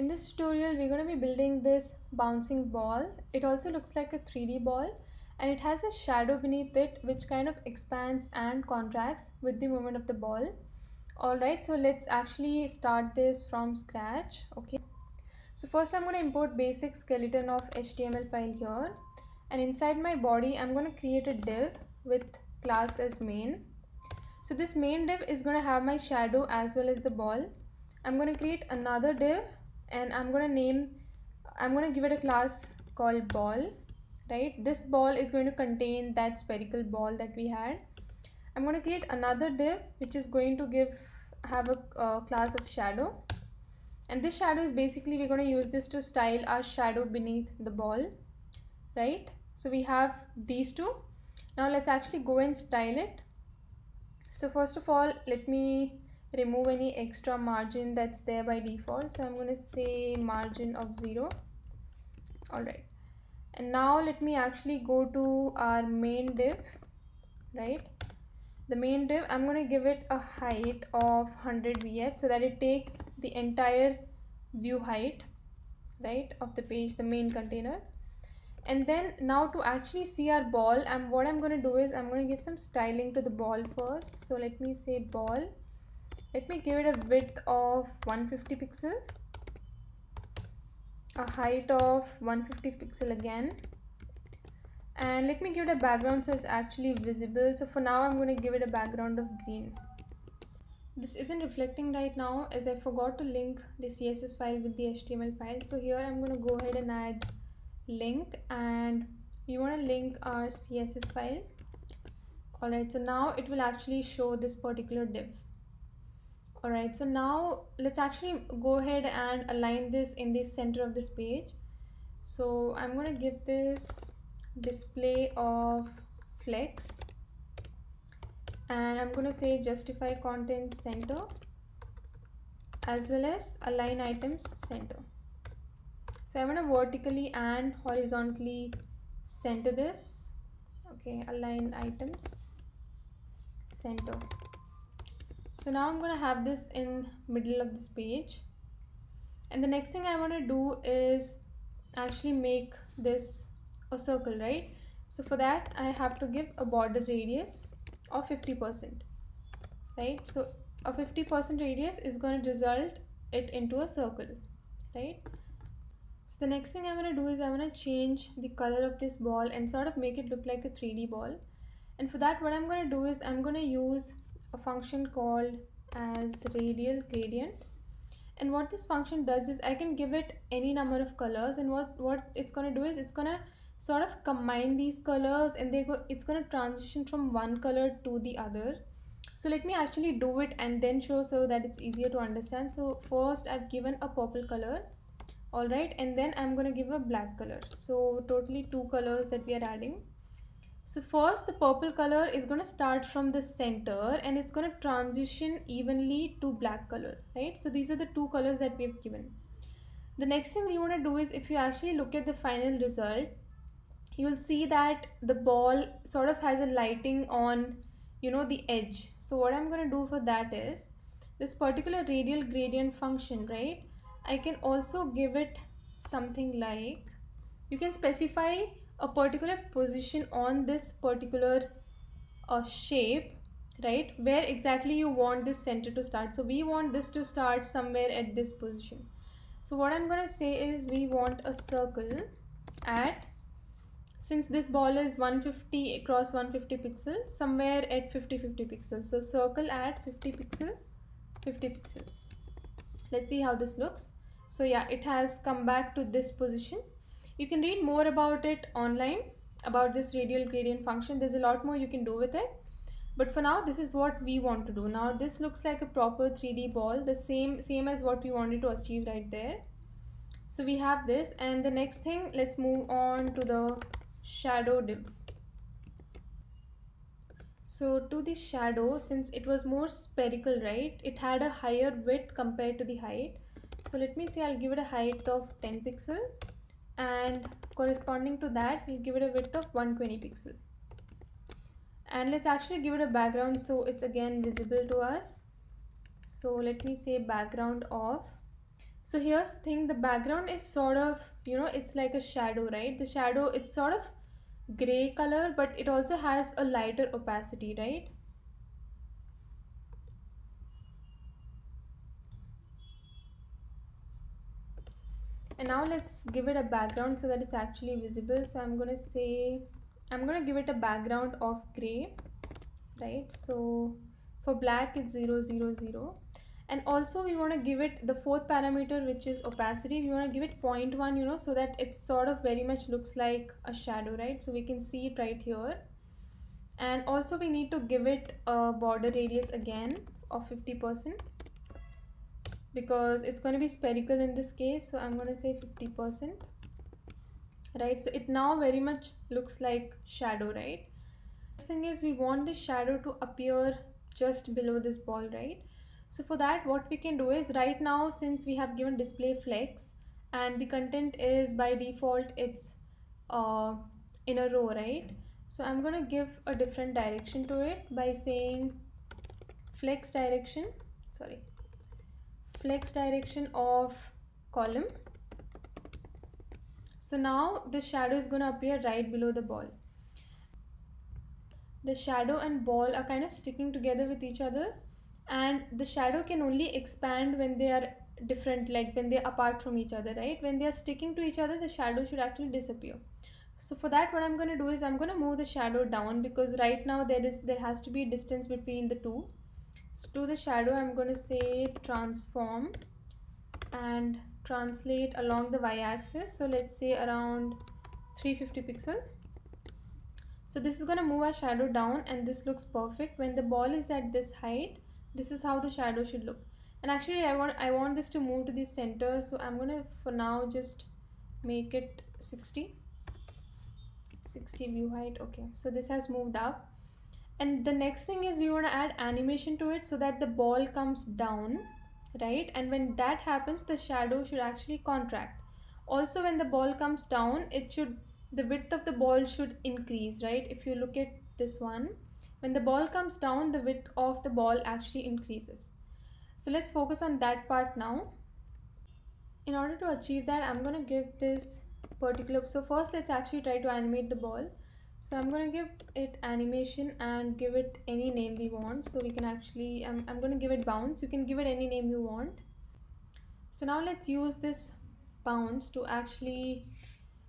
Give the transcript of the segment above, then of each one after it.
this tutorial, we're going to be building this bouncing ball. It also looks like a 3D ball and it has a shadow beneath it which kind of expands and contracts with the movement of the ball. Alright, so let's actually start this from scratch. Okay. So first I'm going to import basic skeleton of HTML file here, and inside my body I'm going to create a div with class as main. So this main div is going to have my shadow as well as the ball. I'm going to create another div and I'm going to give it a class called ball, right? This ball is going to contain that spherical ball that we had. I'm going to create another div which is going to have a class of shadow, and this shadow is basically, we're going to use this to style our shadow beneath the ball, right? So we have these two. Now let's actually go and style it. So first of all, let me remove any extra margin that's there by default. So I'm going to say margin of 0. Alright, and now let me actually go to our main div, right? The main div, I'm going to give it a height of 100 vf so that it takes the entire view height, right, of the page, the main container. And then now to actually see our ball, what I'm going to do is I'm going to give some styling to the ball first. So let me say ball, let me give it a width of 150 pixel, a height of 150 pixel again, and let me give it a background so it's actually visible. So for now I'm going to give it a background of green. This isn't reflecting right now as I forgot to link the CSS file with the HTML file. So here I'm going to go ahead and add link, and we want to link our CSS file. Alright, so now it will actually show this particular div. Alright, so now let's actually go ahead and align this in the center of this page. So I'm going to give this display of flex, and I'm going to say justify content center as well as align items center. So I'm going to vertically and horizontally center this. Okay, align items center. So now I'm going to have this in middle of this page, and the next thing I want to do is actually make this a circle, right? So for that I have to give a border radius of 50%, right? So a 50% radius is going to result it into a circle, right? So the next thing I'm going to do is I want to change the color of this ball and sort of make it look like a 3D ball. And for that, what I'm going to do is I'm going to use a function called as radial gradient. And what this function does is I can give it any number of colors, and what it's going to do is it's going to sort of combine these colors, and it's going to transition from one color to the other. So let me actually do it and then show so that it's easier to understand. So first I've given a purple color, alright, and then I'm going to give a black color. So totally two colors that we are adding. So first the purple color is going to start from the center and it's going to transition evenly to black color, right? So these are the two colors that we have given. The next thing we want to do is, if you actually look at the final result, you will see that the ball sort of has a lighting on, the edge. So what I'm going to do for that is this particular radial gradient function, right? I can also give it something like, you can specify a particular position on this particular shape, right, where exactly you want this center to start. So we want this to start somewhere at this position. So what I'm going to say is we want a circle at, since this ball is 150 across 150 pixels, somewhere at 50 pixels. So circle at 50 pixel, 50 pixel. Let's see how this looks. So yeah, it has come back to this position. You can read more about it online, about this radial gradient function. There's a lot more you can do with it, but for now this is what we want to do. Now this looks like a proper 3D ball, the same as what we wanted to achieve right there. So we have this, and the next thing, let's move on to the shadow div. So to the shadow, since it was more spherical, right, it had a higher width compared to the height. So let me say I'll give it a height of 10 pixel, and corresponding to that we'll give it a width of 120 pixel. And let's actually give it a background so it's again visible to us. So let me say background of, So here's the thing, the background is sort of, it's like a shadow, right? The shadow, it's sort of gray color, but it also has a lighter opacity, right? And now let's give it a background so that it's actually visible. So I'm going to give it a background of gray, right? So for black it's 0 0 0, and also we want to give it the fourth parameter, which is opacity. We want to give it 0.1, so that it sort of very much looks like a shadow, right? So we can see it right here. And also we need to give it a border radius again of 50%, because it's going to be spherical in this case. So I'm going to say 50%, right? So it now very much looks like shadow, right? Next thing is we want this shadow to appear just below this ball, right? So for that, what we can do is, right now since we have given display flex and the content is by default it's uh, in a row, right? So I'm going to give a different direction to it by saying flex direction, sorry, flex direction of column. So now the shadow is going to appear right below the ball. The shadow and ball are kind of sticking together with each other, and the shadow can only expand when they are different, like when they're apart from each other, right? When they are sticking to each other, the shadow should actually disappear. So for that, what I'm going to do is I'm going to move the shadow down, because right now there has to be a distance between the two. So to the shadow, I'm going to say transform and translate along the y-axis. So let's say around 350 pixel. So this is going to move our shadow down, and this looks perfect. When the ball is at this height, this is how the shadow should look. And actually I want this to move to the center, so I'm going to for now just make it 60 view height. Okay, so this has moved up. And the next thing is we want to add animation to it so that the ball comes down, right? And when that happens, the shadow should actually contract. Also, when the ball comes down, the width of the ball should increase, right? If you look at this one, when the ball comes down, the width of the ball actually increases. So let's focus on that part now. In order to achieve that, I'm going to give this particular, so first let's actually try to animate the ball. So I'm going to give it animation and give it any name we want. So we can actually, I'm going to give it bounce. You can give it any name you want. So now let's use this bounce to actually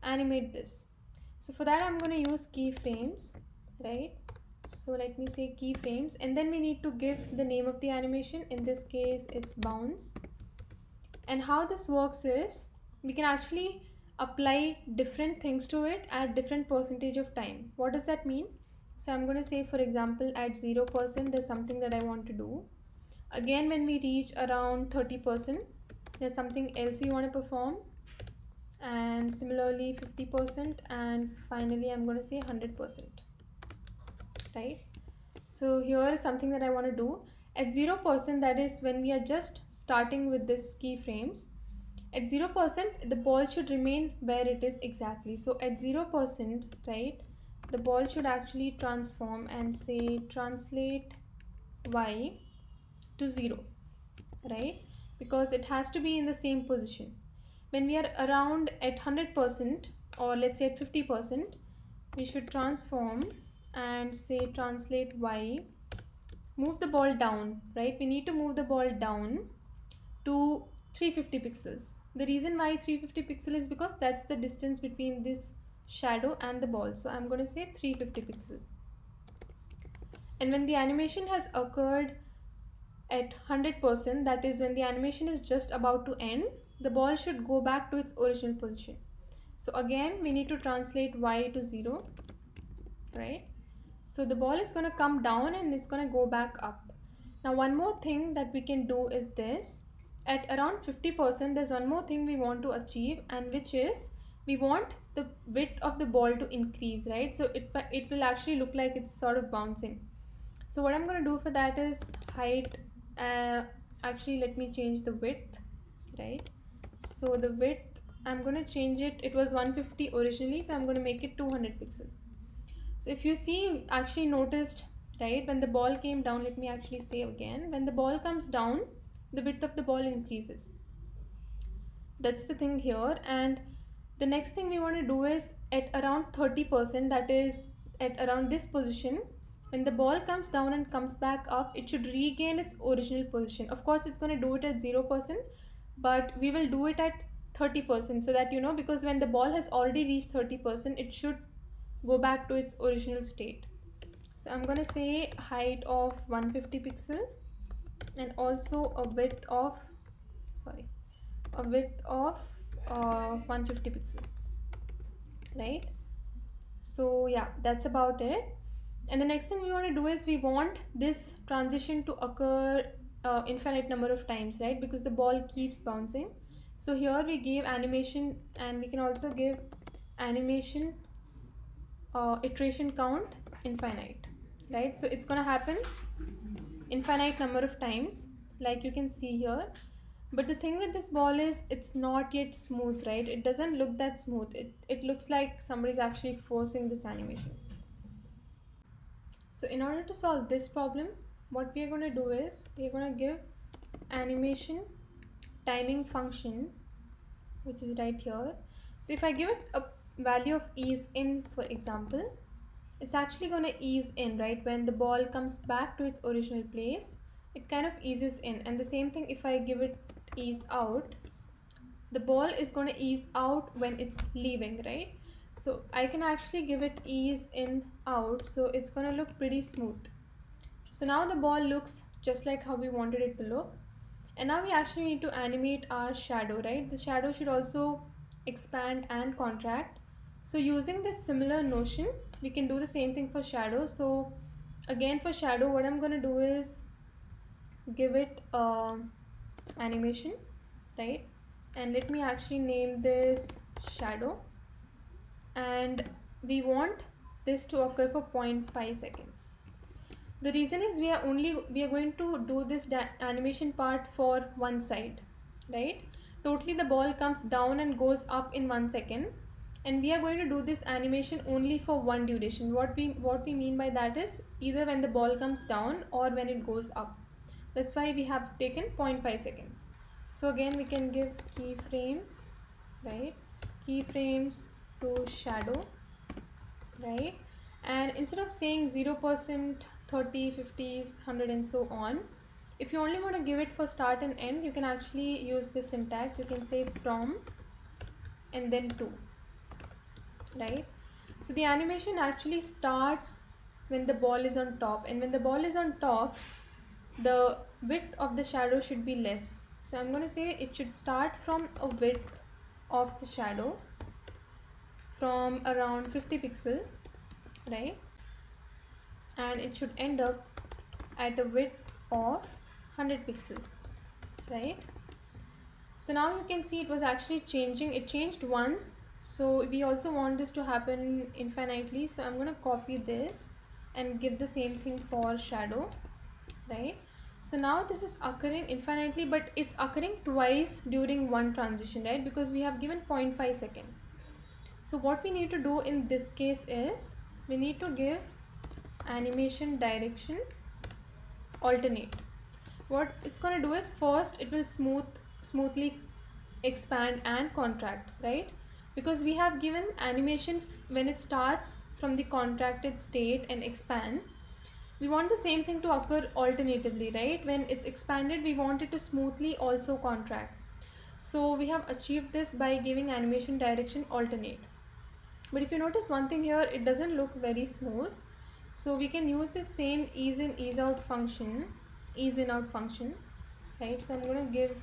animate this. So for that, I'm going to use keyframes, right? So let me say keyframes, and then we need to give the name of the animation. In this case, it's bounce. And how this works is we can actually apply different things to it at different percentage of time. What does that mean? So I'm going to say, for example, at 0%, there's something that I want to do. Again, when we reach around 30%, there's something else we want to perform. And similarly 50%, and finally I'm going to say 100%, right? So here is something that I want to do. At 0%, that is when we are just starting with this keyframes, at 0% the ball should remain where it is exactly. So at 0%, right, the ball should actually transform and say translate y to 0, right? Because it has to be in the same position. When we are around at 100%, or let's say at 50%, we should transform and say translate y, move the ball down, right? We need to move the ball down to 350 pixels. The reason why 350 pixel is because that's the distance between this shadow and the ball. So I'm going to say 350 pixel. And when the animation has occurred at 100%, that is when the animation is just about to end, the ball should go back to its original position. So again, we need to translate y to 0, right? So the ball is going to come down and it's going to go back up. Now one more thing that we can do is this. At around 50%, there's one more thing we want to achieve, and which is we want the width of the ball to increase, right? So it will actually look like it's sort of bouncing. So what I'm going to do for that is height, actually let me change the width, right? So the width, I'm going to change it. It was 150 originally, so I'm going to make it 200 pixel. So if you see, you actually noticed, right, when the ball came down, let me actually say again, when the ball comes down, the width of the ball increases. That's the thing here. And the next thing we want to do is at around 30%, that is at around this position, when the ball comes down and comes back up, it should regain its original position. Of course it's going to do it at 0%, but we will do it at 30%, so that because when the ball has already reached 30%, it should go back to its original state. So I'm going to say height of 150 pixel, and also a width of, sorry, a width of 150 pixel, right? So yeah, that's about it. And the next thing we want to do is we want this transition to occur infinite number of times, right? Because the ball keeps bouncing. So here we give animation, and we can also give animation iteration count infinite, right? So it's gonna happen infinite number of times, like you can see here. But the thing with this ball is it's not yet smooth, right? It doesn't look that smooth. It looks like somebody's actually forcing this animation. So in order to solve this problem, what we are going to do is we are going to give animation timing function, which is right here. So if I give it a value of ease in, for example, it's actually going to ease in, right? When the ball comes back to its original place, it kind of eases in. And the same thing, if I give it ease out, the ball is going to ease out when it's leaving, right? So I can actually give it ease in out, so it's going to look pretty smooth. So now the ball looks just like how we wanted it to look. And now we actually need to animate our shadow, right? The shadow should also expand and contract. So using this similar notion, we can do the same thing for shadow. So again, for shadow, what I'm going to do is give it animation, right? And let me actually name this shadow, and we want this to occur for 0.5 seconds. The reason is we are going to do this animation part for one side, right? Totally the ball comes down and goes up in 1 second, and we are going to do this animation only for one duration. What we mean by that is either when the ball comes down or when it goes up. That's why we have taken 0.5 seconds. So again, we can give keyframes, right? Keyframes to shadow, right? And instead of saying 0%, 30, 50s, 100 and so on, if you only want to give it for start and end, you can actually use this syntax. You can say from and then to, right? So the animation actually starts when the ball is on top, and when the ball is on top, the width of the shadow should be less. So I'm going to say it should start from a width of the shadow from around 50 pixel, right? And it should end up at a width of 100 pixel, right? So now you can see it was actually changing. It changed once, so we also want this to happen infinitely. So I'm going to copy this and give the same thing for shadow, right? So now this is occurring infinitely, but it's occurring twice during one transition, right? Because we have given 0.5 second. So what we need to do in this case is we need to give animation direction alternate. What it's going to do is first it will smoothly expand and contract, right? Because we have given animation when it starts from the contracted state and expands. We want the same thing to occur alternatively, right? When it's expanded, we want it to smoothly also contract. So we have achieved this by giving animation direction alternate. But if you notice one thing here, it doesn't look very smooth. So we can use the same ease in ease out function, right? So I'm going to give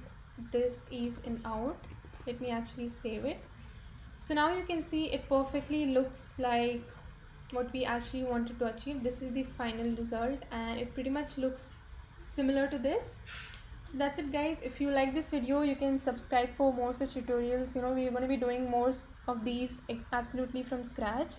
this ease in out. Let me actually save it. So now you can see it perfectly looks like what we actually wanted to achieve. This is the final result, and it pretty much looks similar to this. So that's it, guys. If you like this video, you can subscribe for more such tutorials. We're going to be doing more of these absolutely from scratch.